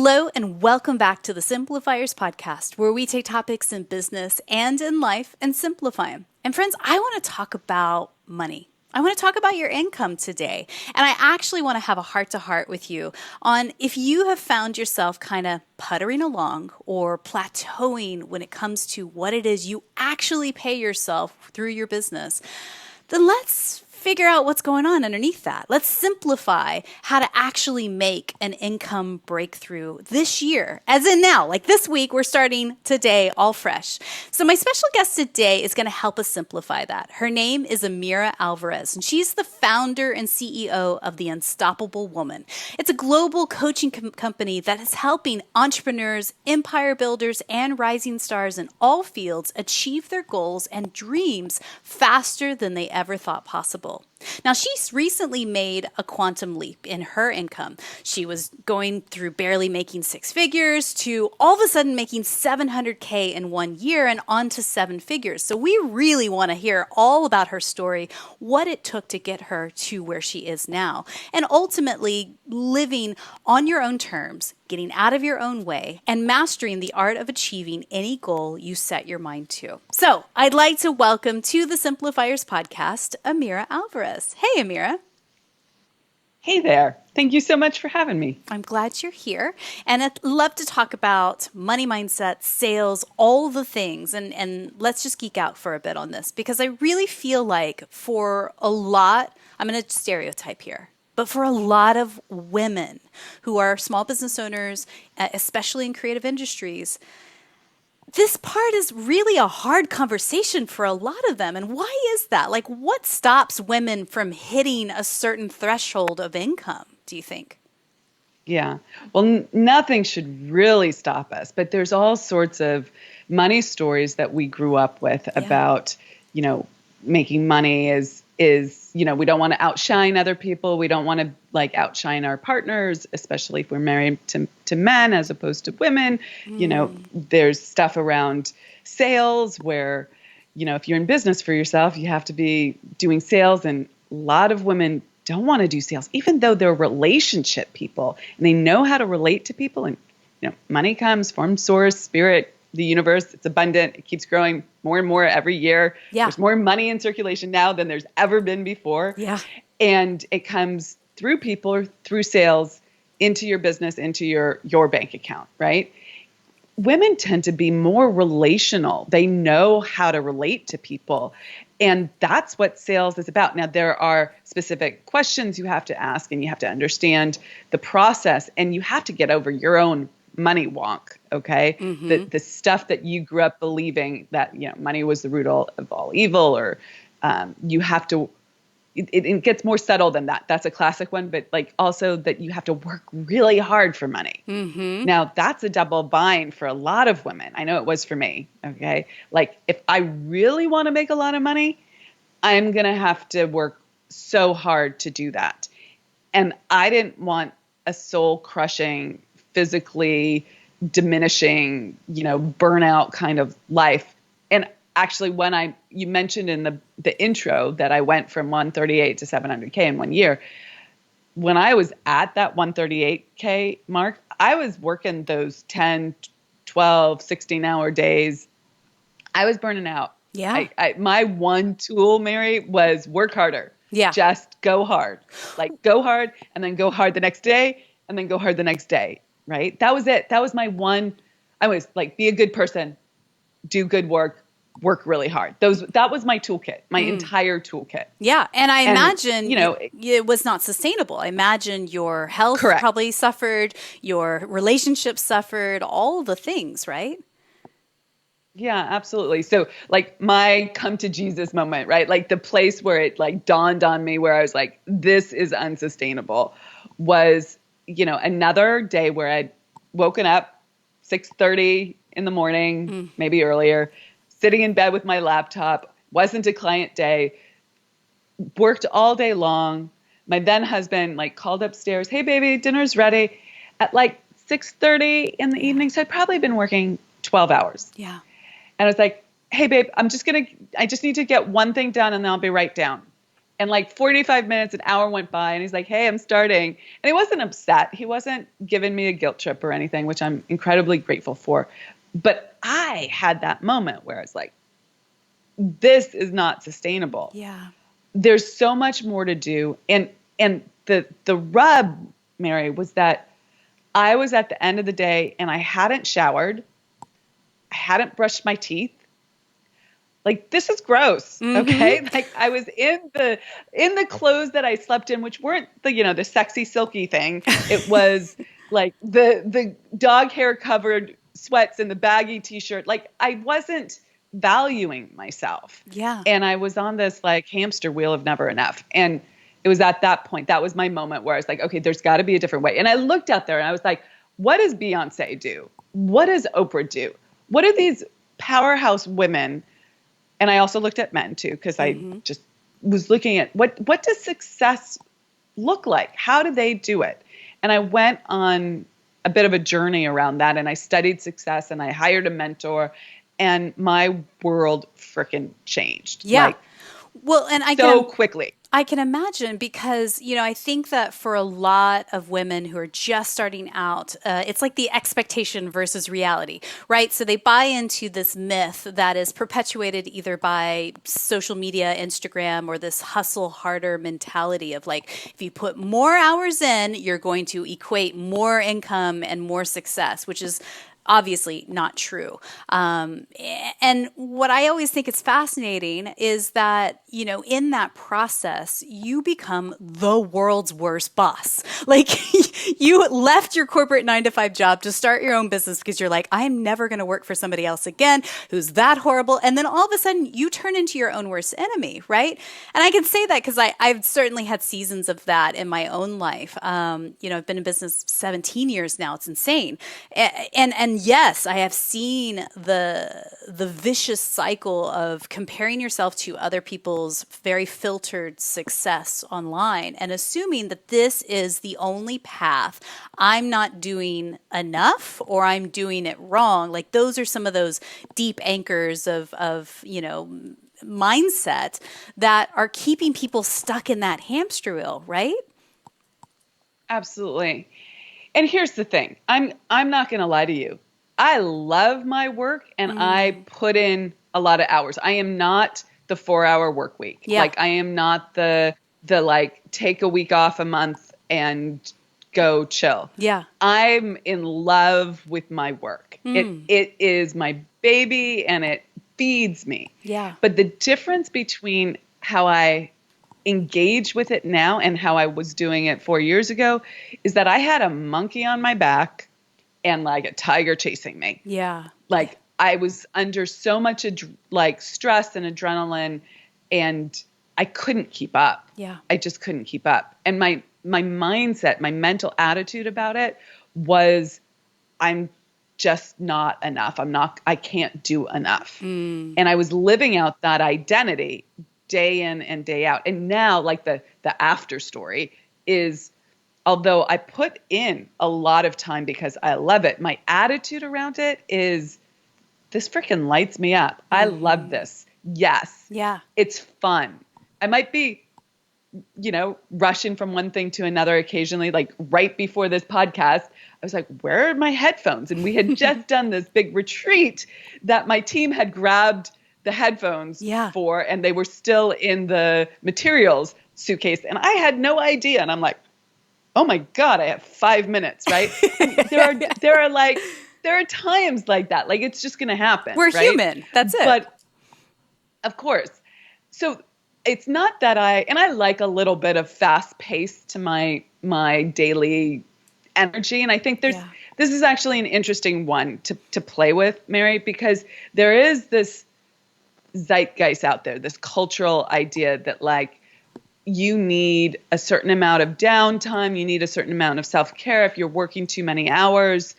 Hello and welcome back to the Simplifiers podcast, where we take topics in business and in life and simplify them. And friends, I want to talk about money. I want to talk about your income today. And I actually want to have a heart-to-heart with you on if you have found yourself kind of puttering along or plateauing when it comes to what it is you actually pay yourself through your business, then let's figure out what's going on underneath that. Let's simplify how to actually make an income breakthrough this year, as in now. Like this week, we're starting today all fresh. So my special guest today is going to help us simplify that. Her name is Amira Alvarez, and she's the founder and CEO of The Unstoppable Woman. It's a global coaching company that is helping entrepreneurs, empire builders, and rising stars in all fields achieve their goals and dreams faster than they ever thought possible. Now, she's recently made a quantum leap in her income. She was going through barely making six figures to all of a sudden making $700K in 1 year and on to seven figures. So we really want to hear all about her story, what it took to get her to where she is now, and ultimately living on your own terms, getting out of your own way, and mastering the art of achieving any goal you set your mind to. So I'd like to welcome to the Simplifiers podcast, Amira Alvarez. Hey, Amira. Hey there. Thank you so much for having me. I'm glad you're here. And I'd love to talk about money mindset, sales, all the things. And let's just geek out for a bit on this, because I really feel like for a lot, I'm going to stereotype here, but for a lot of women who are small business owners, especially in creative industries, this part is really a hard conversation for a lot of them. And why is that? Like, what stops women from hitting a certain threshold of income, do you think? Yeah. Well, nothing should really stop us, but there's all sorts of money stories that we grew up with about, making money is, we don't want to outshine other people. We don't want to outshine our partners, especially if we're married to men as opposed to women. There's stuff around sales where, if you're in business for yourself, you have to be doing sales. And a lot of women don't want to do sales, even though they're relationship people and they know how to relate to people. And, money comes from source, spirit, the universe. It's abundant. It keeps growing more and more every year. Yeah. There's more money in circulation now than there's ever been before. Yeah. And it comes through people or through sales into your business, into your bank account, right? Women tend to be more relational. They know how to relate to people. And that's what sales is about. Now, there are specific questions you have to ask, and you have to understand the process, and you have to get over your own money wonk, okay? Mm-hmm. The stuff that you grew up believing that, money was the root of all evil, or you have to, it gets more subtle than that. That's a classic one, but also that you have to work really hard for money. Mm-hmm. Now, that's a double bind for a lot of women. I know it was for me, okay? If I really want to make a lot of money, I'm going to have to work so hard to do that. And I didn't want a soul-crushing, physically diminishing, burnout kind of life. And actually, when you mentioned in the intro that I went from 138 to 700K in 1 year, when I was at that 138K mark, I was working those 10, 12, 16-hour days. I was burning out. Yeah. My one tool, Mary, was work harder. Yeah. Just go hard. Go hard, and then go hard the next day, and then go hard the next day. Right? That was it. That was my one. I was be a good person, do good work really hard. That was my toolkit, my entire toolkit. Yeah. And I imagine, it was not sustainable. I imagine your health Correct. probably suffered, your relationships suffered, all the things, right? Yeah, absolutely. So my come to Jesus moment, right? The place where it dawned on me where I was like, this is unsustainable was, another day where I'd woken up 6:30 in the morning, maybe earlier, sitting in bed with my laptop, wasn't a client day, worked all day long. My then husband called upstairs, hey baby, dinner's ready at 6:30 in the evening. So I'd probably been working 12 hours. Yeah. And I was like, hey babe, I just need to get one thing done and then I'll be right down. And like 45 minutes, an hour went by, and he's like, hey, I'm starting. And he wasn't upset. He wasn't giving me a guilt trip or anything, which I'm incredibly grateful for. But I had that moment where I was like, this is not sustainable. Yeah. There's so much more to do. And the rub, Mary, was that I was at the end of the day and I hadn't showered. I hadn't brushed my teeth. Like, this is gross. Okay. Like, I was in the clothes that I slept in, which weren't the sexy silky thing. It was like the dog hair covered sweats and the baggy t-shirt. Like, I wasn't valuing myself. Yeah. And I was on this like hamster wheel of never enough. And it was at that point, that was my moment where I was like, okay, there's got to be a different way. And I looked out there and I was like, what does Beyonce do? What does Oprah do? What do these powerhouse women? And I also looked at men too, because I just was looking at what does success look like? How do they do it? And I went on a bit of a journey around that, and I studied success, and I hired a mentor, and my world freaking changed. Yeah. Like, well, and quickly. I can imagine because, I think that for a lot of women who are just starting out, it's like the expectation versus reality, right? So they buy into this myth that is perpetuated either by social media, Instagram, or this hustle harder mentality of like, if you put more hours in, you're going to equate more income and more success, which is obviously not true. And what I always think is fascinating is that, in that process, you become the world's worst boss. Like, you left your corporate 9-to-5 job to start your own business because you're like, I'm never going to work for somebody else again who's that horrible. And then all of a sudden you turn into your own worst enemy, right? And I can say that because I've certainly had seasons of that in my own life. I've been in business 17 years now. It's insane. And yes, I have seen the vicious cycle of comparing yourself to other people's very filtered success online and assuming that this is the only path. I'm not doing enough or I'm doing it wrong. Like, those are some of those deep anchors of mindset that are keeping people stuck in that hamster wheel, right? Absolutely. And here's the thing. I'm not going to lie to you. I love my work and I put in a lot of hours. I am not the 4-hour work week. Yeah. Like, I am not the like take a week off a month and go chill. Yeah. I'm in love with my work. It is my baby and it feeds me. Yeah. But the difference between how I engage with it now and how I was doing it 4 years ago is that I had a monkey on my back and like a tiger chasing me. Yeah. Like, I was under so much stress and adrenaline, and I couldn't keep up. Yeah. I just couldn't keep up. And my mindset, my mental attitude about it was, I'm just not enough. I can't do enough. And I was living out that identity day in and day out. And now, like, the after story is, although I put in a lot of time because I love it, my attitude around it is, this freaking lights me up. I love this. Yes. Yeah. It's fun. I might be, rushing from one thing to another occasionally. Like, right before this podcast, I was like, where are my headphones? And we had just done this big retreat that my team had grabbed the headphones for, and they were still in the materials suitcase. And I had no idea. And I'm like, oh my God, I have 5 minutes, right? There are times like that. Like, it's just going to happen. We're right? human. That's it. But of course. So it's not that I like a little bit of fast pace to my daily energy. And I think this is actually an interesting one to play with, Mary, because there is this zeitgeist out there, this cultural idea that, like, you need a certain amount of downtime. You need a certain amount of self-care. If you're working too many hours,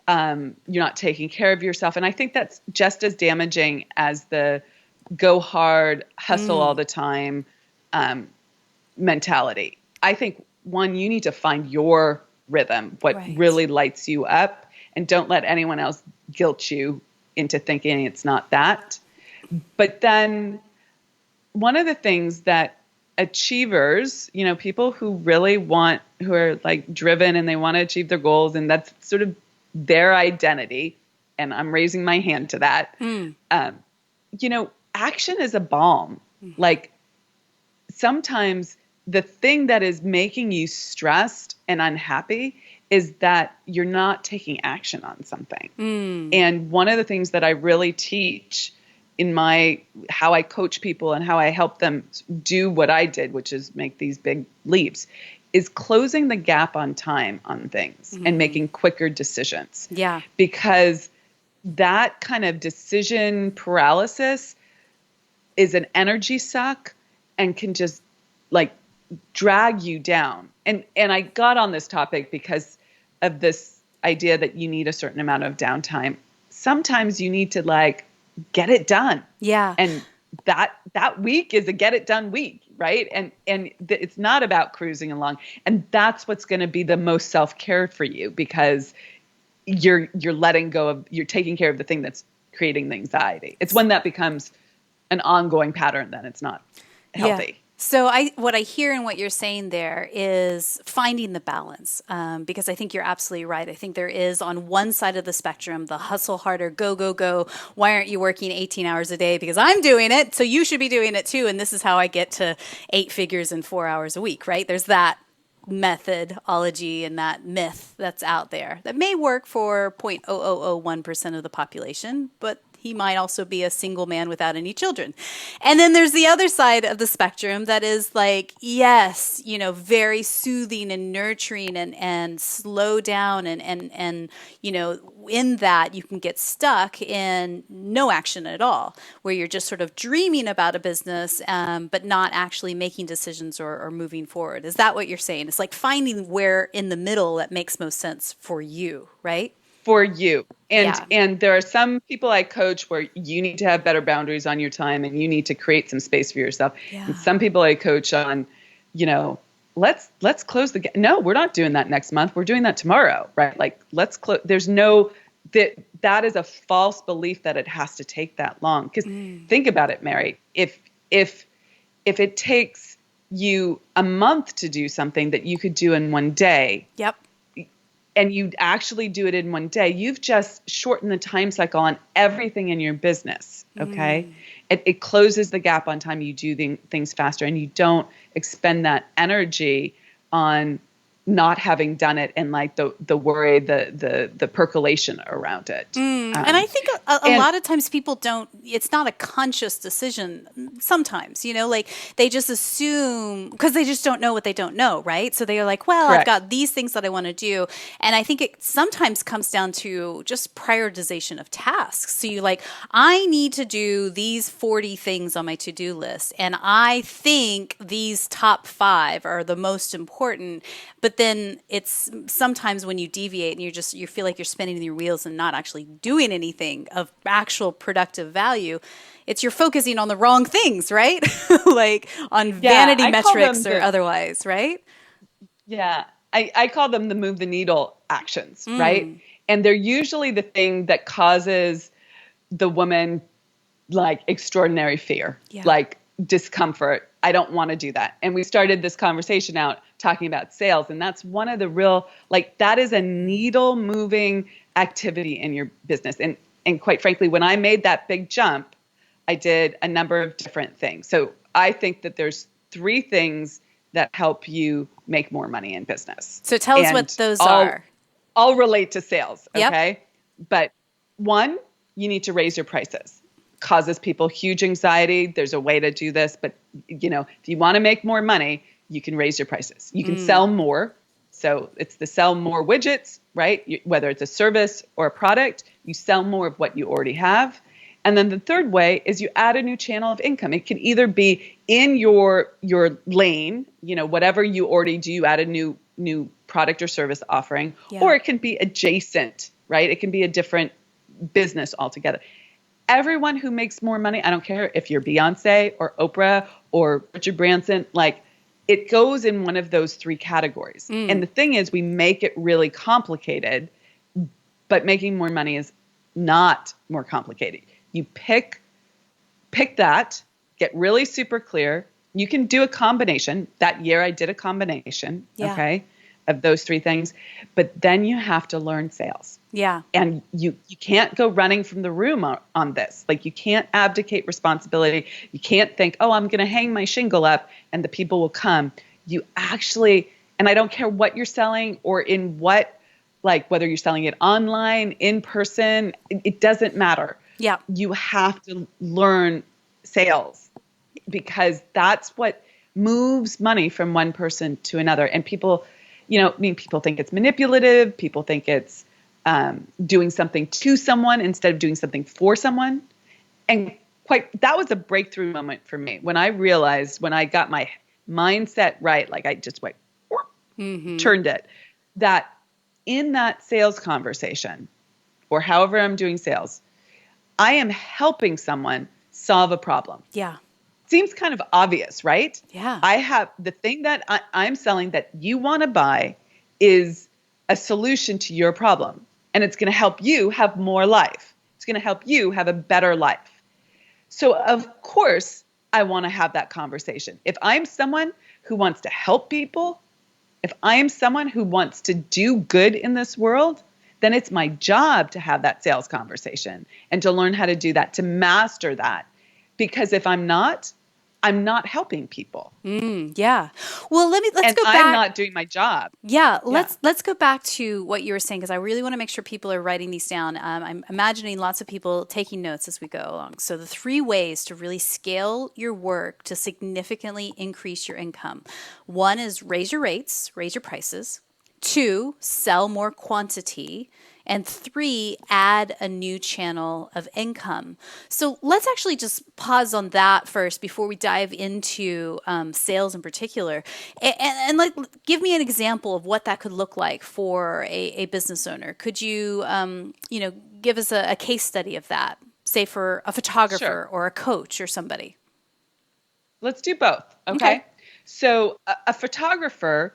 you're not taking care of yourself. And I think that's just as damaging as the go hard, hustle all the time mentality. I think, one, you need to find your rhythm, what really lights you up, and don't let anyone else guilt you into thinking it's not that. But then one of the things that achievers, people who really who are like driven and they want to achieve their goals, and that's sort of their identity. And I'm raising my hand to that. Action is a balm. Like sometimes the thing that is making you stressed and unhappy is that you're not taking action on something. And one of the things that I really teach in how I coach people and how I help them do what I did, which is make these big leaps, is closing the gap on time on things and making quicker decisions. Yeah. Because that kind of decision paralysis is an energy suck and can just like drag you down. And I got on this topic because of this idea that you need a certain amount of downtime. Sometimes you need to like get it done. Yeah. And that week is a get it done week, right? And it's not about cruising along. And that's what's going to be the most self-care for you, because you're letting go of, you're taking care of the thing that's creating the anxiety. It's when that becomes an ongoing pattern, then it's not healthy. Yeah. So what I hear in what you're saying there is finding the balance, because I think you're absolutely right. I think there is on one side of the spectrum, the hustle harder, go, go, go. Why aren't you working 18 hours a day? Because I'm doing it, so you should be doing it too. And this is how I get to 8 figures in 4 hours a week, right? There's that methodology and that myth that's out there that may work for 0.0001% of the population, but he might also be a single man without any children. And then there's the other side of the spectrum that is like, yes, very soothing and nurturing and slow down and in that you can get stuck in no action at all, where you're just sort of dreaming about a business, but not actually making decisions or moving forward. Is that what you're saying? It's like finding where in the middle that makes most sense for you, right? For you. And there are some people I coach where you need to have better boundaries on your time and you need to create some space for yourself. Yeah. And some people I coach on, let's close the gap. No, we're not doing that next month. We're doing that tomorrow, right? Like let's close. There's no, that is a false belief that it has to take that long. Because think about it, Mary, if it takes you a month to do something that you could do in one day. Yep. And you actually do it in one day, you've just shortened the time cycle on everything in your business, okay? It closes the gap on time. You do things faster, and you don't expend that energy on not having done it and like the worry, the percolation around it. And I think a lot of times people don't, it's not a conscious decision sometimes, like they just assume, because they just don't know what they don't know, right? So they are like, well, Correct. I've got these things that I want to do. And I think it sometimes comes down to just prioritization of tasks. So you like, I need to do these 40 things on my to-do list. And I think these top 5 are the most important. But then it's sometimes when you deviate and you feel like you're spinning your wheels and not actually doing anything of actual productive value, you're focusing on the wrong things, right? Like on vanity metrics or otherwise, right? Yeah. I call them the move the needle actions, right? And they're usually the thing that causes the woman like extraordinary fear, like discomfort. I don't want to do that. And we started this conversation out talking about sales. And that's one of the real, like that is a needle moving activity in your business. And quite frankly, when I made that big jump, I did a number of different things. So I think that there's 3 things that help you make more money in business. So tell us what those are. All relate to sales. Okay. Yep. But 1, you need to raise your prices. Causes people huge anxiety. There's a way to do this, but if you want to make more money, you can raise your prices. You can sell more. So it's the sell more widgets, right? Whether it's a service or a product, you sell more of what you already have. And then the third way is you add a new channel of income. It can either be in your lane, whatever you already do, you add a new product or service offering, or it can be adjacent, right? It can be a different business altogether. Everyone who makes more money, I don't care if you're Beyonce or Oprah or Richard Branson, like it goes in one of those 3 categories. And the thing is, we make it really complicated, but making more money is not more complicated. You pick that, get really super clear, You can do a combination. That year I did a combination, Yeah. okay, of those three things. But then you have to learn sales. Yeah. And you can't go running from the room on this. Like, you can't abdicate responsibility. You can't think, oh, I'm going to hang my shingle up and the people will come. You actually, and I don't care what you're selling or in what, like whether you're selling it online, in person, it doesn't matter. Yeah. You have to learn sales, because that's what moves money from one person to another. And people, people think it's manipulative. People think it's doing something to someone instead of doing something for someone. And that was a breakthrough moment for me when I realized, when I got my mindset right, like I just went, turned it, that in that sales conversation, or however I'm doing sales, I am helping someone solve a problem. Yeah. Seems kind of obvious, right? Yeah. I have the thing that I'm selling that you want to buy is a solution to your problem. And it's going to help you have more life. It's going to help you have a better life. So of course, I want to have that conversation. If I'm someone who wants to help people, if I am someone who wants to do good in this world, then it's my job to have that sales conversation and to learn how to do that, to master that. Because if I'm not helping people. Yeah. Well, let's go back. I'm not doing my job. Yeah, let's go back to what you were saying, because I really want to make sure people are writing these down. I'm imagining lots of people taking notes as we go along. So the 3 ways to really scale your work to significantly increase your income. 1 is raise your rates, raise your prices. 2, sell more quantity. And 3, add a new channel of income. So let's actually just pause on that first before we dive into sales in particular. And like, give me an example of what that could look like for a business owner. Could you, give us a case study of that, say for a photographer or a coach or somebody? Let's do both. Okay. So a photographer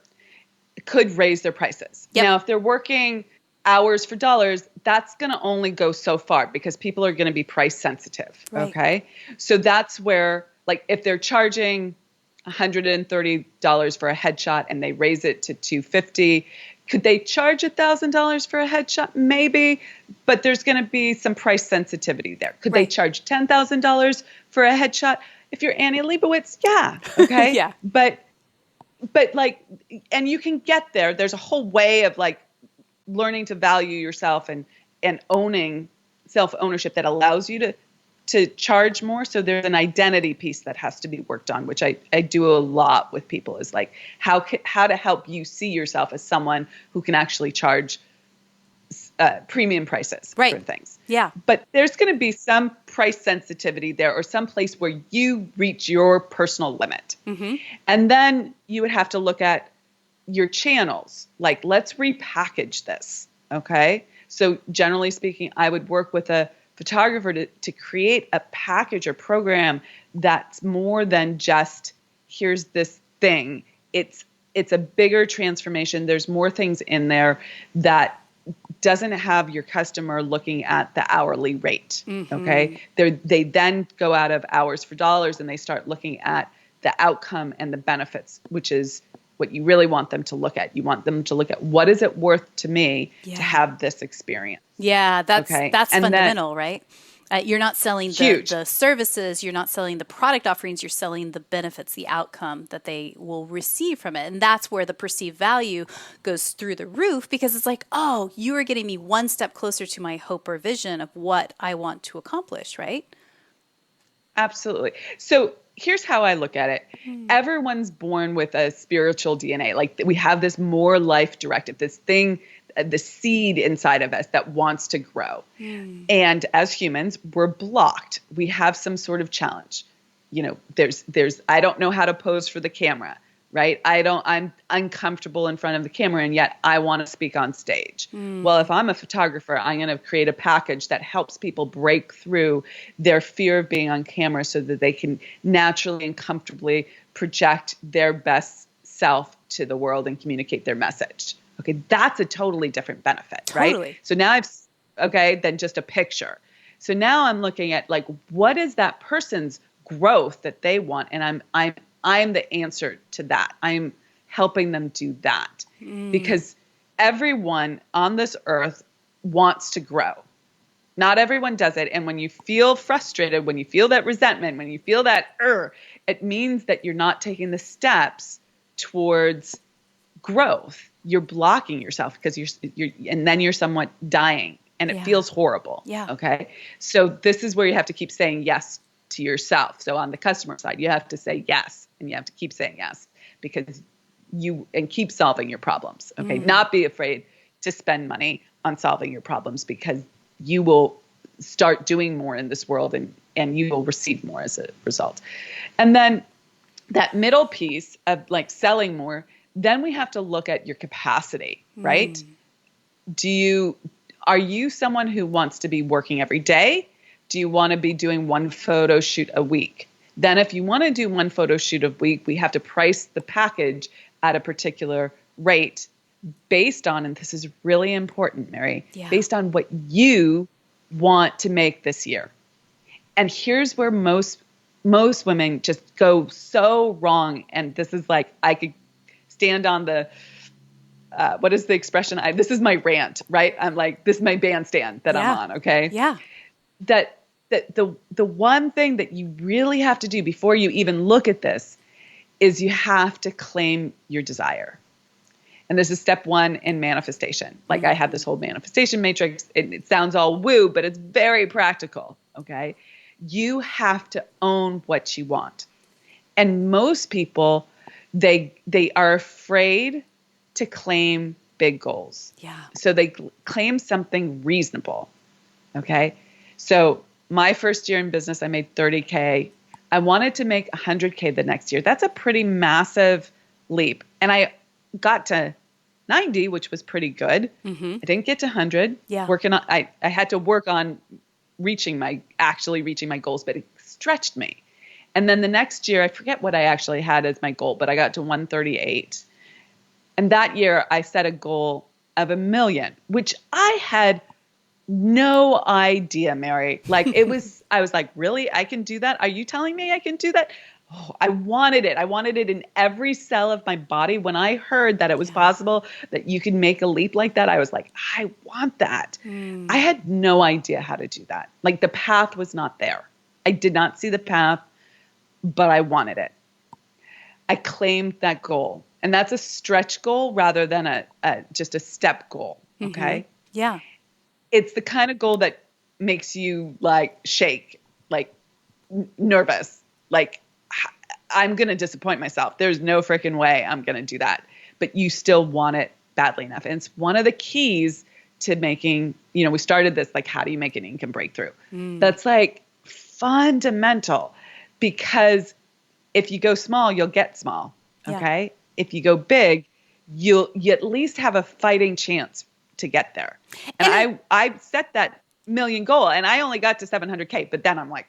could raise their prices. Yep. Now, if they're working hours for dollars, that's going to only go so far, because people are going to be price sensitive. Right. Okay. So that's where, like, if they're charging $130 for a headshot and they raise it to $250, could they charge $1,000 for a headshot? Maybe, but there's going to be some price sensitivity there. Could they charge $10,000 for a headshot? If you're Annie Leibovitz, yeah. Okay. Yeah. But like, and you can get there. There's a whole way of like learning to value yourself and owning self-ownership that allows you to charge more. So there's an identity piece that has to be worked on, which I do a lot with people, is like how to help you see yourself as someone who can actually charge premium prices for things. Yeah. But there's going to be some price sensitivity there, or some place where you reach your personal limit. Mm-hmm. And then you would have to look at your channels. Like, let's repackage this. Okay. So generally speaking, I would work with a photographer to create a package or program that's more than just, here's this thing. It's a bigger transformation. There's more things in there that doesn't have your customer looking at the hourly rate. Mm-hmm. Okay. They then go out of hours for dollars and they start looking at the outcome and the benefits, which is what you really want them to look at. You want them to look at, what is it worth to me to have this experience? Yeah, that's fundamental, right? You're not selling the services, you're not selling the product offerings, you're selling the benefits, the outcome that they will receive from it. And that's where the perceived value goes through the roof, because it's like, oh, you are getting me one step closer to my hope or vision of what I want to accomplish, right? Absolutely. So here's how I look at it. Everyone's born with a spiritual DNA. Like, we have this more life directive, this thing, the seed inside of us that wants to grow. And as humans, we're blocked. We have some sort of challenge. There's I don't know how to pose for the camera, right? I'm uncomfortable in front of the camera, and yet I want to speak on stage. Well, if I'm a photographer, I'm going to create a package that helps people break through their fear of being on camera so that they can naturally and comfortably project their best self to the world and communicate their message. Okay, that's a totally different benefit, right? Totally. So now than just a picture. So now I'm looking at, like, what is that person's growth that they want, and I'm I'm the answer to that. I'm helping them do that because everyone on this earth wants to grow. Not everyone does it. And when you feel frustrated, when you feel that resentment, when you feel that, it means that you're not taking the steps towards growth. You're blocking yourself because and then you're somewhat dying and it feels horrible. Yeah. Okay. So this is where you have to keep saying yes to yourself. So on the customer side, you have to say yes and you have to keep saying yes because and keep solving your problems. Okay. Not be afraid to spend money on solving your problems because you will start doing more in this world and you will receive more as a result. And then that middle piece of like selling more, then we have to look at your capacity, right? Are you someone who wants to be working every day? Do you want to be doing one photo shoot a week? Then if you want to do one photo shoot a week, we have to price the package at a particular rate based on, and this is really important, Mary, based on what you want to make this year. And here's where most women just go so wrong. And this is like, I could stand on the, what is the expression? This is my rant, right? I'm like, this is my bandstand that I'm on. Okay. Yeah. That the one thing that you really have to do before you even look at this is you have to claim your desire. And this is step one in manifestation. Like I have this whole manifestation matrix. It sounds all woo, but it's very practical. Okay. You have to own what you want. And most people, they are afraid to claim big goals. Yeah. So they claim something reasonable. Okay. So my first year in business, I made 30K. I wanted to make 100K the next year. That's a pretty massive leap. And I got to 90, which was pretty good. I didn't get to 100. Yeah. I had to work on actually reaching my goals, but it stretched me. And then the next year, I forget what I actually had as my goal, but I got to 138. And that year I set a goal of 1 million, which I had no idea, Mary. Like I was like, really? I can do that? Are you telling me I can do that? Oh, I wanted it. I wanted it in every cell of my body. When I heard that it was possible that you could make a leap like that, I was like, I want that. I had no idea how to do that. Like the path was not there. I did not see the path, but I wanted it. I claimed that goal. And that's a stretch goal rather than just a step goal. Okay. Yeah. It's the kind of goal that makes you like shake, like nervous, like I'm going to disappoint myself. There's no freaking way I'm going to do that. But you still want it badly enough. And it's one of the keys to making, we started this, like, how do you make an income breakthrough? That's like fundamental because if you go small, you'll get small. Okay. Yeah. If you go big, you at least have a fighting chance to get there. And I set that million goal and I only got to 700K, but then I'm like,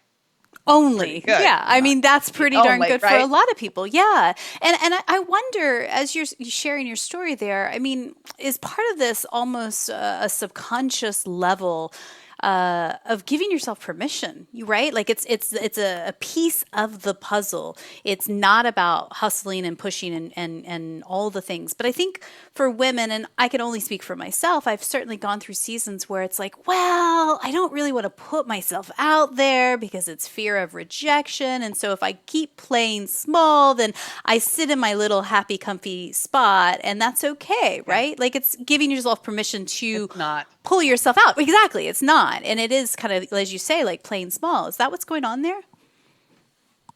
only. Yeah. I mean, that's pretty darn good for a lot of people. Yeah. And I wonder, as you're sharing your story there, I mean, is part of this almost a subconscious level of giving yourself permission, right? Like it's a piece of the puzzle. It's not about hustling and pushing and all the things. But I think for women, and I can only speak for myself, I've certainly gone through seasons where it's like, well, I don't really want to put myself out there because it's fear of rejection. And so if I keep playing small, then I sit in my little happy, comfy spot and that's okay, right? Like it's giving yourself permission to pull yourself out. Exactly. It's not. And it is kind of, as you say, like playing small. Is that what's going on there?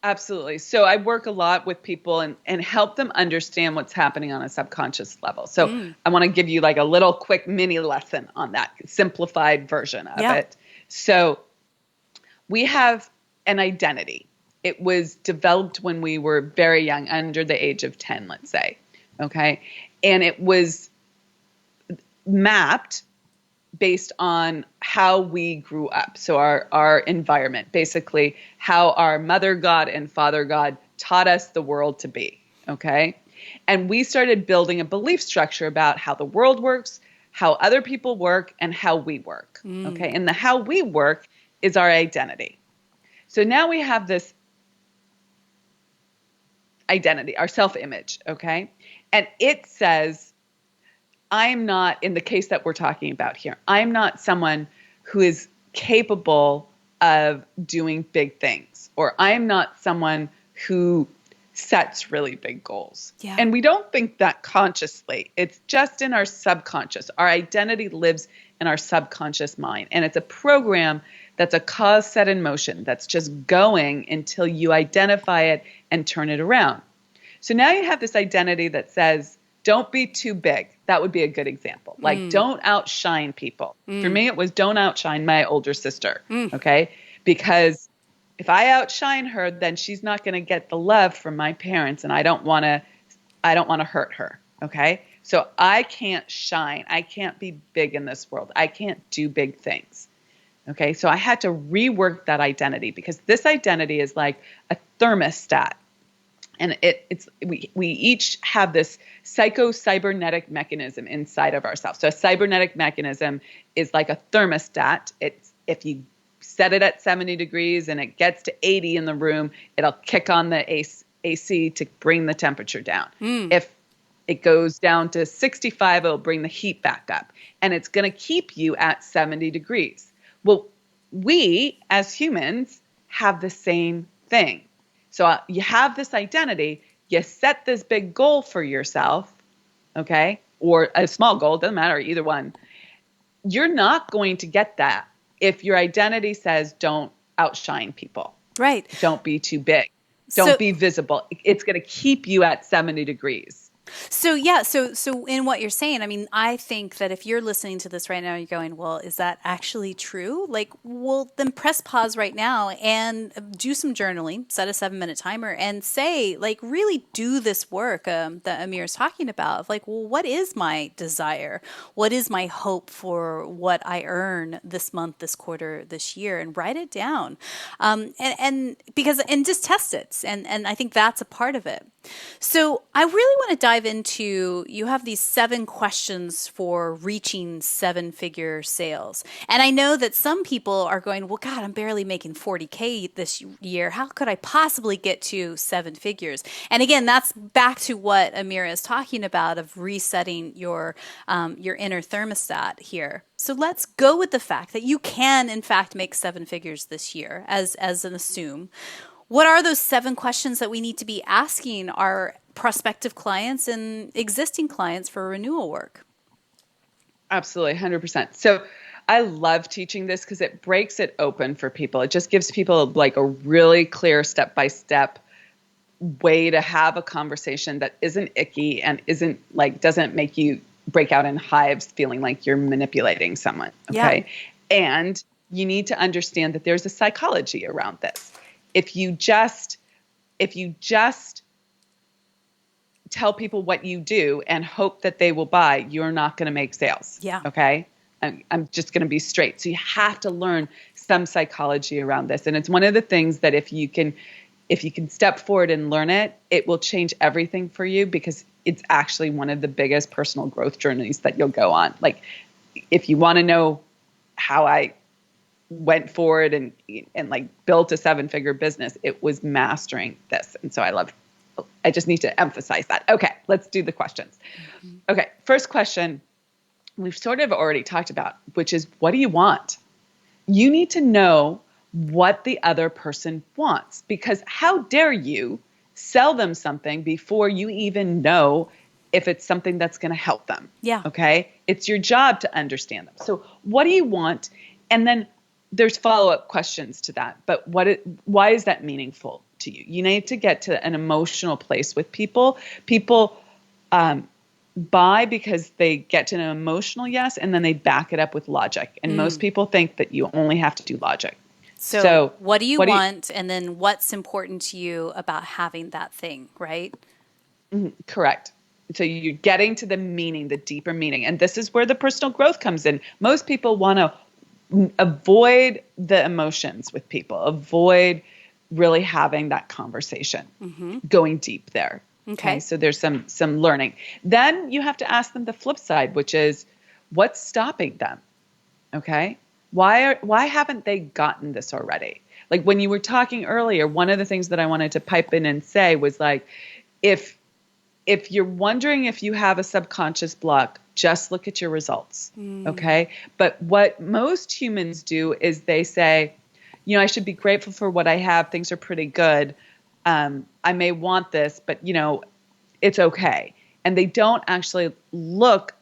Absolutely. So I work a lot with people and help them understand what's happening on a subconscious level. So I want to give you like a little quick mini lesson on that simplified version of it. So we have an identity. It was developed when we were very young, under the age of 10, let's say. Okay. And it was mapped based on how we grew up. So our environment, basically how our mother God and father God taught us the world to be. Okay. And we started building a belief structure about how the world works, how other people work, and how we work. Okay. And the how we work is our identity. So now we have this identity, our self-image, okay? And it says, I'm not, in the case that we're talking about here, I'm not someone who is capable of doing big things, or I'm not someone who sets really big goals. Yeah. And we don't think that consciously. It's just in our subconscious. Our identity lives in our subconscious mind. And it's a program that's a cause set in motion that's just going until you identify it and turn it around. So now you have this identity that says, don't be too big. That would be a good example. Like, don't outshine people. For me, it was don't outshine my older sister. Okay. Because if I outshine her, then she's not going to get the love from my parents. And I don't want to hurt her. Okay. So I can't shine. I can't be big in this world. I can't do big things. Okay. So I had to rework that identity, because this identity is like a thermostat. And we each have this psycho-cybernetic mechanism inside of ourselves. So a cybernetic mechanism is like a thermostat. It's, if you set it at 70 degrees and it gets to 80 in the room, it'll kick on the AC to bring the temperature down. If it goes down to 65, it'll bring the heat back up. And it's going to keep you at 70 degrees. Well, we as humans have the same thing. So you have this identity, you set this big goal for yourself, okay, or a small goal, doesn't matter, either one. You're not going to get that if your identity says don't outshine people. Right. Don't be too big. Don't be visible. It's going to keep you at 70 degrees. So in what you're saying, I mean, I think that if you're listening to this right now, you're going, well, is that actually true? Like, well, then press pause right now and do some journaling, set a 7-minute timer and say, like, really do this work that Amir is talking about. Of like, well, what is my desire? What is my hope for what I earn this month, this quarter, this year? And write it down. And just test it. And I think that's a part of it. So I really want to dive into, you have these 7 questions for reaching 7-figure sales. And I know that some people are going, well, God, I'm barely making 40K this year. How could I possibly get to 7 figures? And again, that's back to what Amira is talking about, of resetting your inner thermostat here. So let's go with the fact that you can, in fact, make 7 figures this year as an assume. What are those 7 questions that we need to be asking our prospective clients and existing clients for renewal work? Absolutely, 100%. So I love teaching this because it breaks it open for people. It just gives people like a really clear step-by-step way to have a conversation that isn't icky and isn't like, doesn't make you break out in hives feeling like you're manipulating someone. Okay. Yeah. And you need to understand that there's a psychology around this. If you just tell people what you do and hope that they will buy, you're not going to make sales. Yeah. Okay. I'm just going to be straight. So you have to learn some psychology around this. And it's one of the things that if you can step forward and learn it, it will change everything for you, because it's actually one of the biggest personal growth journeys that you'll go on. Like, if you want to know how I went forward and like built a 7-figure business, it was mastering this. And so I just need to emphasize that. Okay, let's do the questions. Mm-hmm. Okay, first question we've sort of already talked about, which is, what do you want? You need to know what the other person wants, because how dare you sell them something before you even know if it's something that's going to help them? Yeah. Okay, it's your job to understand them. So what do you want? And then there's follow-up questions to that, but why is that meaningful to you? You need to get to an emotional place with people. People buy because they get to an emotional yes, and then they back it up with logic. And most people think that you only have to do logic. So what do you want? And then what's important to you about having that thing, right? Correct. So you're getting to the meaning, the deeper meaning. And this is where the personal growth comes in. Most people want to avoid the emotions with people, avoid really having that conversation, going deep there. Okay. So there's some learning. Then you have to ask them the flip side, which is, what's stopping them? Okay. Why haven't they gotten this already? Like when you were talking earlier, one of the things that I wanted to pipe in and say was like, if you're wondering if you have a subconscious block, just look at your results. Okay. But what most humans do is they say, I should be grateful for what I have. Things are pretty good. I may want this, but it's okay. And they don't actually look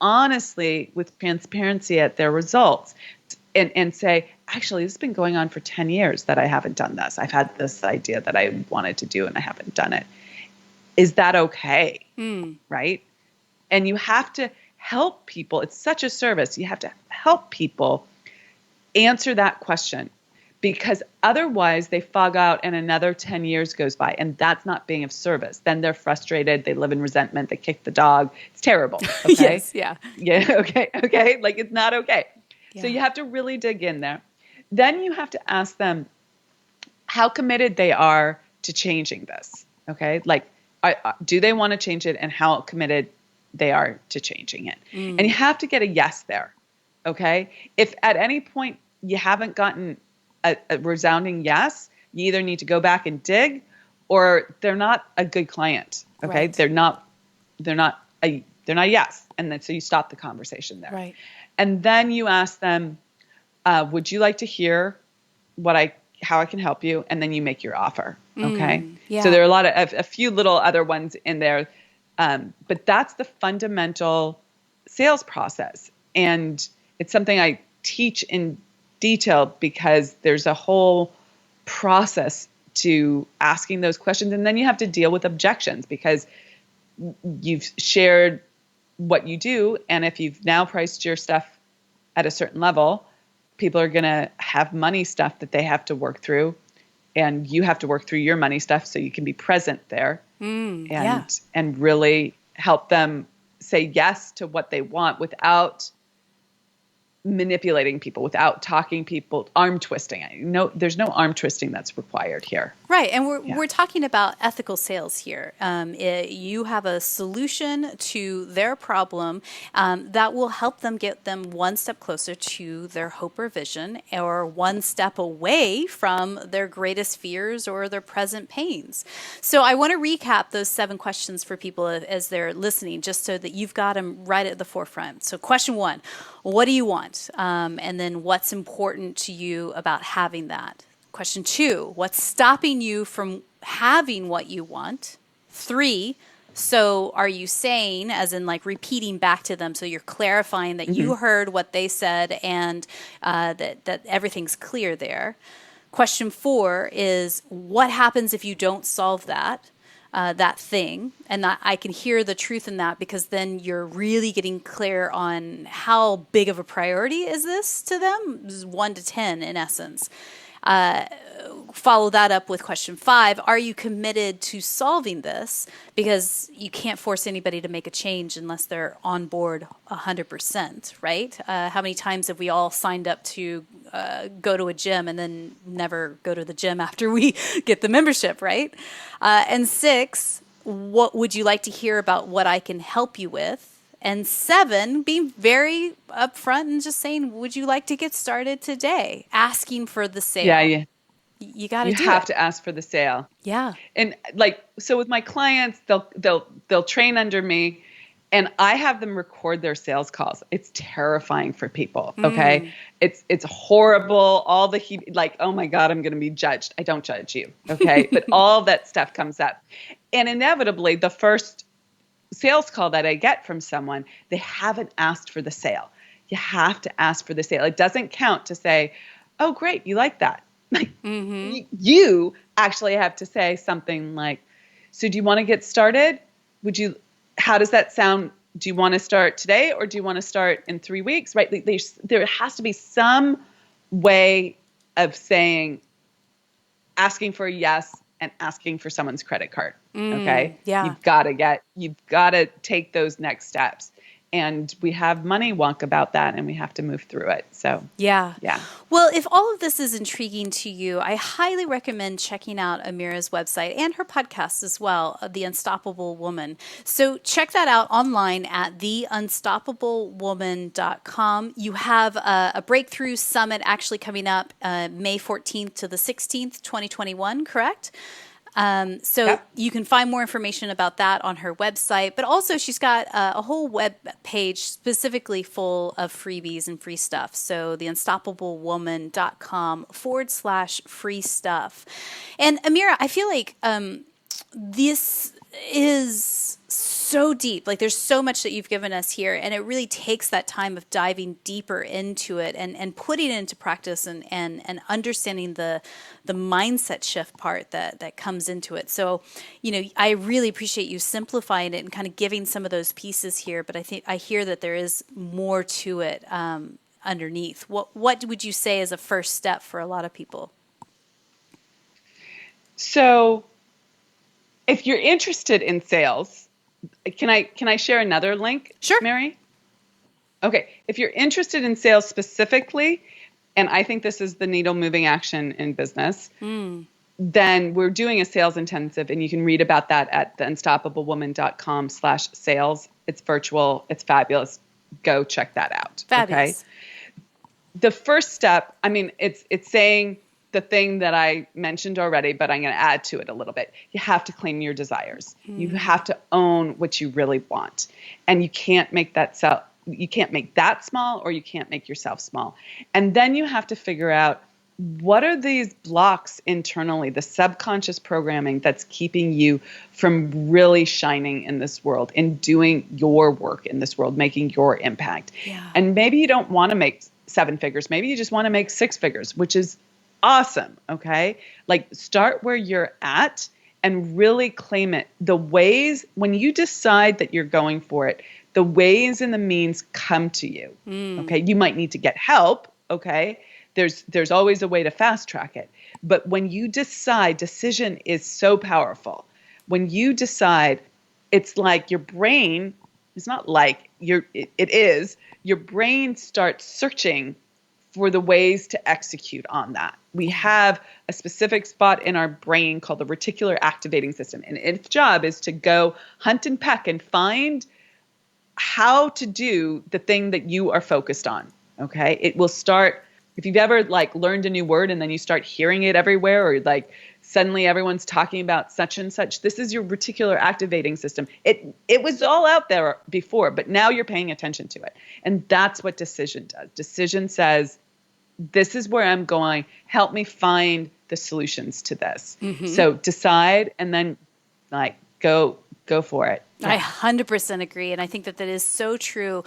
honestly with transparency at their results and say, actually, this has been going on for 10 years that I haven't done this. I've had this idea that I wanted to do and I haven't done it. Is that okay? Right? And you have to help people. It's such a service. You have to help people answer that question, because otherwise they fog out and another 10 years goes by, and that's not being of service. Then they're frustrated. They live in resentment. They kick the dog. It's terrible. Okay? Yes. Yeah. Yeah. Okay. Okay. Like, it's not okay. Yeah. So you have to really dig in there. Then you have to ask them how committed they are to changing this. Okay. Like, do they want to change it, and how committed they are to changing it? And you have to get a yes there. Okay. If at any point you haven't gotten a resounding yes, you either need to go back and dig, or they're not a good client. Okay. Right. They're not a yes. And then, so you stop the conversation there. Right. And then you ask them, would you like to hear how I can help you? And then you make your offer. Okay. Yeah. So there are a few little other ones in there. But that's the fundamental sales process. And it's something I teach in detail, because there's a whole process to asking those questions. And then you have to deal with objections, because you've shared what you do. And if you've now priced your stuff at a certain level, people are going to have money stuff that they have to work through. And you have to work through your money stuff so you can be present there and really help them say yes to what they want without manipulating people, without talking people, arm twisting. No, there's no arm twisting that's required here. Right. And we're talking about ethical sales here. You have a solution to their problem that will help them get them one step closer to their hope or vision, or one step away from their greatest fears or their present pains. So I want to recap those 7 questions for people as they're listening, just so that you've got them right at the forefront. So question 1, what do you want? And then what's important to you about having that? Question 2, what's stopping you from having what you want? 3, so are you saying, as in like repeating back to them, so you're clarifying that you heard what they said, and that everything's clear there. Question 4 is, what happens if you don't solve that thing? And I can hear the truth in that, because then you're really getting clear on how big of a priority is this to them. This is 1 to 10 in essence. Follow that up with question 5. Are you committed to solving this? Because you can't force anybody to make a change unless they're on board 100%, right? How many times have we all signed up to go to a gym and then never go to the gym after we get the membership, right? And 6, what would you like to hear about what I can help you with? And 7, being very upfront and just saying, would you like to get started today? Asking for the sale. Yeah. You got to do it. You have to ask for the sale. Yeah. And so with my clients, they'll train under me, and I have them record their sales calls. It's terrifying for people. Okay. It's horrible. All the oh my God, I'm going to be judged. I don't judge you. Okay. But all that stuff comes up, and inevitably the first sales call that I get from someone, they haven't asked for the sale. You have to ask for the sale. It doesn't count to say, oh, great, you like that. Like, you actually have to say something like, so do you want to get started? How does that sound? Do you want to start today, or do you want to start in 3 weeks? Right? There has to be some way of asking for a yes and asking for someone's credit card. Okay. Yeah. You've got to take those next steps. And we have money wonk about that, and we have to move through it. So yeah. Yeah. Well, if all of this is intriguing to you, I highly recommend checking out Amira's website and her podcast as well, The Unstoppable Woman. So check that out online at theunstoppablewoman.com. You have a breakthrough summit actually coming up May 14th to the 16th, 2021, correct? So Yep. you can find more information about that on her website, but also she's got a whole web page specifically full of freebies and free stuff. So theunstoppablewoman.com/free stuff. And Amira, I feel like this is so deep. Like there's so much that you've given us here, and it really takes that time of diving deeper into it and putting it into practice and understanding the mindset shift part that comes into it. So, I really appreciate you simplifying it and kind of giving some of those pieces here, but I hear that there is more to it underneath. What would you say is a first step for a lot of people? So if you're interested in sales, can I share another link? Sure. Mary? Okay. If you're interested in sales specifically, and I think this is the needle moving action in business, then we're doing a sales intensive, and you can read about that at theunstoppablewoman.com/sales. It's virtual. It's fabulous. Go check that out. Fabulous. Okay. The first step, I mean, it's saying the thing that I mentioned already, but I'm going to add to it a little bit. You have to claim your desires. You have to own what you really want. And you can't make that small, or you can't make yourself small. And then you have to figure out, what are these blocks internally, the subconscious programming that's keeping you from really shining in this world and doing your work in this world, making your impact. Yeah. And maybe you don't want to make 7 figures. Maybe you just want to make 6 figures, which is awesome. Okay. Like, start where you're at and really claim it. The ways, when you decide that you're going for it, the ways and the means come to you. Okay. You might need to get help. Okay. There's always a way to fast track it. But when you decide, decision is so powerful. When you decide, it's like your brain, it's not like it is, your brain starts searching for the ways to execute on that. We have a specific spot in our brain called the reticular activating system. And its job is to go hunt and peck and find how to do the thing that you are focused on. Okay. It will start, if you've ever learned a new word and then you start hearing it everywhere, or suddenly everyone's talking about such and such, this is your reticular activating system. It was all out there before, but now you're paying attention to it. And that's what decision does. Decision says, this is where I'm going. Help me find the solutions to this. So decide, and then go for it. Yeah. I 100% agree. And I think that is so true.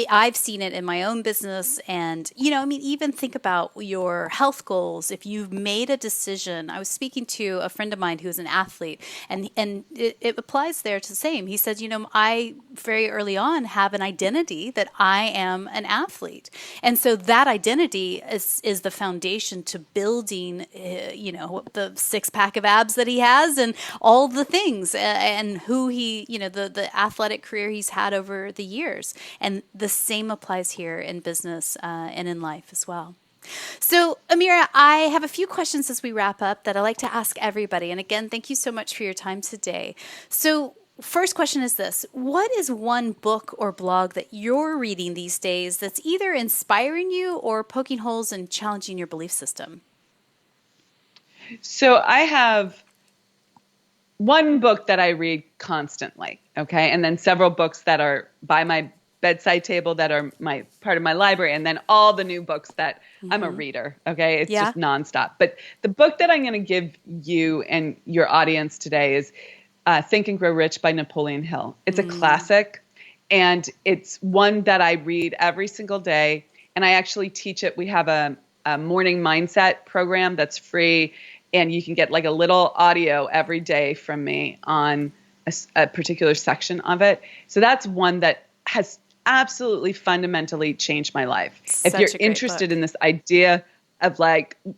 I've seen it in my own business. And, even think about your health goals. If you've made a decision, I was speaking to a friend of mine who's an athlete, and it applies there to the same. He said, I very early on have an identity that I am an athlete. And so that identity is the foundation to building, the 6-pack of abs that he has and all the things and who he, the athletic career he's had over the years. And the same applies here in business and in life as well. So, Amira, I have a few questions as we wrap up that I like to ask everybody. And again, thank you so much for your time today. So, first question is this: what is one book or blog that you're reading these days that's either inspiring you or poking holes and challenging your belief system? So I have one book that I read constantly, okay? And then several books that are by my bedside table that are part of my library, and then all the new books that I'm a reader, okay? It's just nonstop. But the book that I'm going to give you and your audience today is Think and Grow Rich by Napoleon Hill. It's a classic, and it's one that I read every single day, and I actually teach it. We have a morning mindset program that's free, and you can get a little audio every day from me on a particular section of it. So that's one that has absolutely fundamentally changed my life. If you're interested in this idea of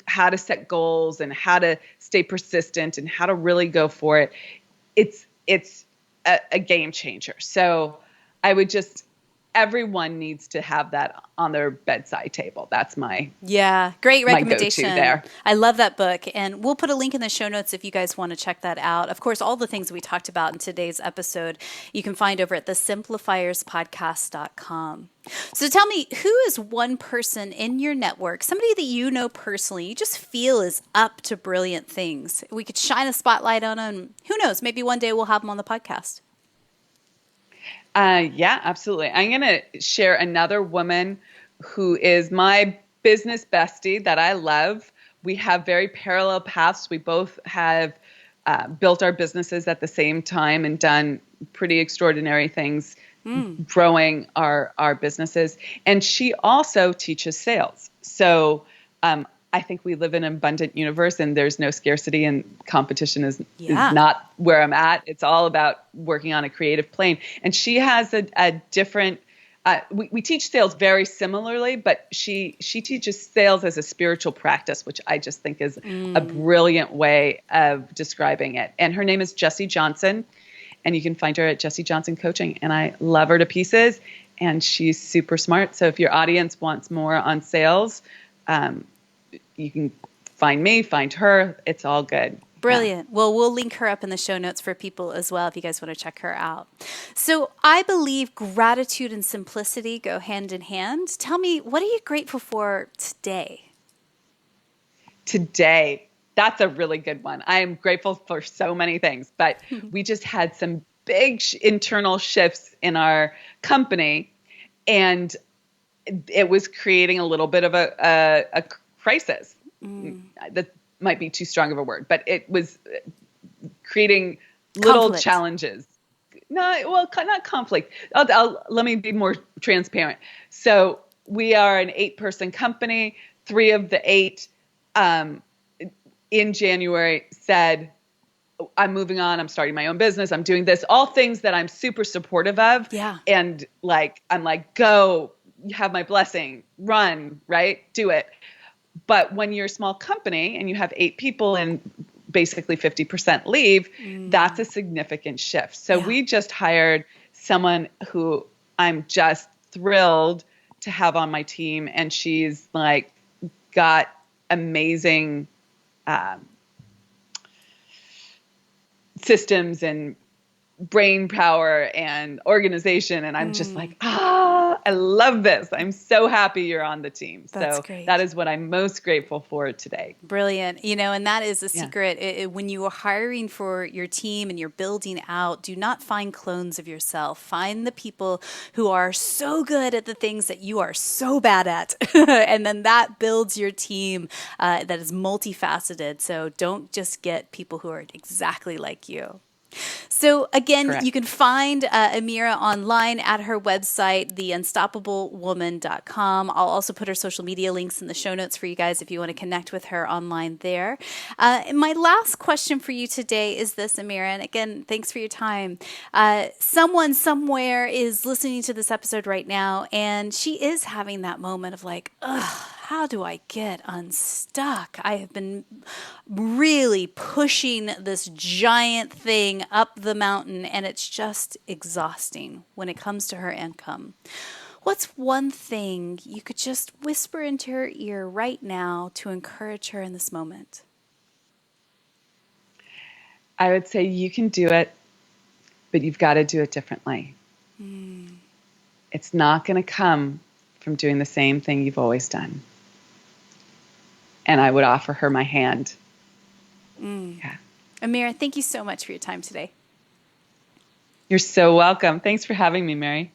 how to set goals and how to stay persistent and how to really go for it, it's a game changer. So I would just everyone needs to have that on their bedside table. That's my great my recommendation. go-to there. I love that book, and we'll put a link in the show notes if you guys want to check that out. Of course, all the things we talked about in today's episode you can find over at the simplifierspodcast.com. So tell me, who is one person in your network, somebody that you know personally, you just feel is up to brilliant things? We could shine a spotlight on them. Who knows? Maybe one day we'll have them on the podcast. Yeah, absolutely. I'm going to share another woman who is my business bestie that I love. We have very parallel paths. We both have built our businesses at the same time and done pretty extraordinary things growing our businesses. And she also teaches sales. So I think we live in an abundant universe and there's no scarcity, and competition is not where I'm at. It's all about working on a creative plane. And she has a different, we teach sales very similarly, but she teaches sales as a spiritual practice, which I just think is a brilliant way of describing it. And her name is Jessie Johnson, and you can find her at Jessie Johnson Coaching. And I love her to pieces, and she's super smart. So if your audience wants more on sales, you can find me, find her. It's all good. Brilliant. Well, we'll link her up in the show notes for people as well if you guys want to check her out. So I believe gratitude and simplicity go hand in hand. Tell me, what are you grateful for today? Today, that's a really good one. I am grateful for so many things, but we just had some big internal shifts in our company, and it was creating a little bit of a crisis. That might be too strong of a word, but it was creating little challenges. Not conflict. Let me be more transparent. So we are an 8-person company. 3 of the 8 in January said, I'm moving on. I'm starting my own business. I'm doing this. All things that I'm super supportive of. Yeah. And I'm like, go, you have my blessing, run, right? Do it. But when you're a small company and you have 8 people and basically 50% leave, that's a significant shift. So we just hired someone who I'm just thrilled to have on my team. And she's got amazing systems and brain power and organization. And I'm just I love this. I'm so happy you're on the team. That's so great. That is what I'm most grateful for today. Brilliant. And that is a secret. When you are hiring for your team and you're building out, do not find clones of yourself. Find the people who are so good at the things that you are so bad at. And then that builds your team that is multifaceted. So don't just get people who are exactly like you. So again, Correct. You can find Amira online at her website, theunstoppablewoman.com. I'll also put her social media links in the show notes for you guys if you want to connect with her online there. And my last question for you today is this, Amira, and again, thanks for your time. Someone somewhere is listening to this episode right now, and she is having that moment of how do I get unstuck? I have been really pushing this giant thing up the mountain, and it's just exhausting when it comes to her income. What's one thing you could just whisper into her ear right now to encourage her in this moment? I would say you can do it, but you've got to do it differently. It's not going to come from doing the same thing you've always done. And I would offer her my hand. Yeah. Amira, thank you so much for your time today. You're so welcome. Thanks for having me, Mary.